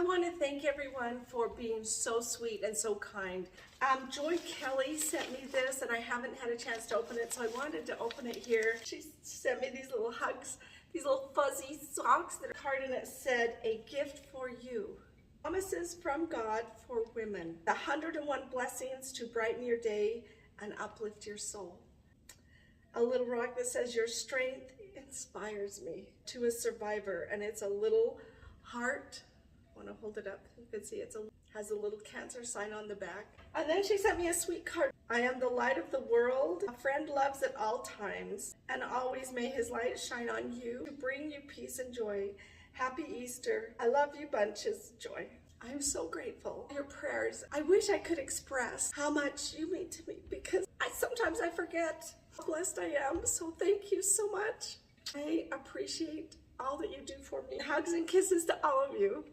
I want to thank everyone for being so sweet and so kind. Joy Kelly sent me this and I haven't had a chance to open it, so I wanted to open it here. She sent me these little hugs, these little fuzzy socks. The card in it said, "A gift for you. Promises from God for women. The 101 blessings to brighten your day and uplift your soul." A little rock that says, "Your strength inspires me." To a survivor, and it's a little heart. I want to hold it up. You can see it has a little cancer sign on the back. And then she sent me a sweet card. "I am the light of the world. A friend loves at all times, and always may his light shine on you to bring you peace and joy. Happy Easter. I love you bunches. Joy." I'm so grateful for your prayers. I wish I could express how much you mean to me, because sometimes I forget how blessed I am. So thank you so much. I appreciate all that you do for me. Hugs and kisses to all of you.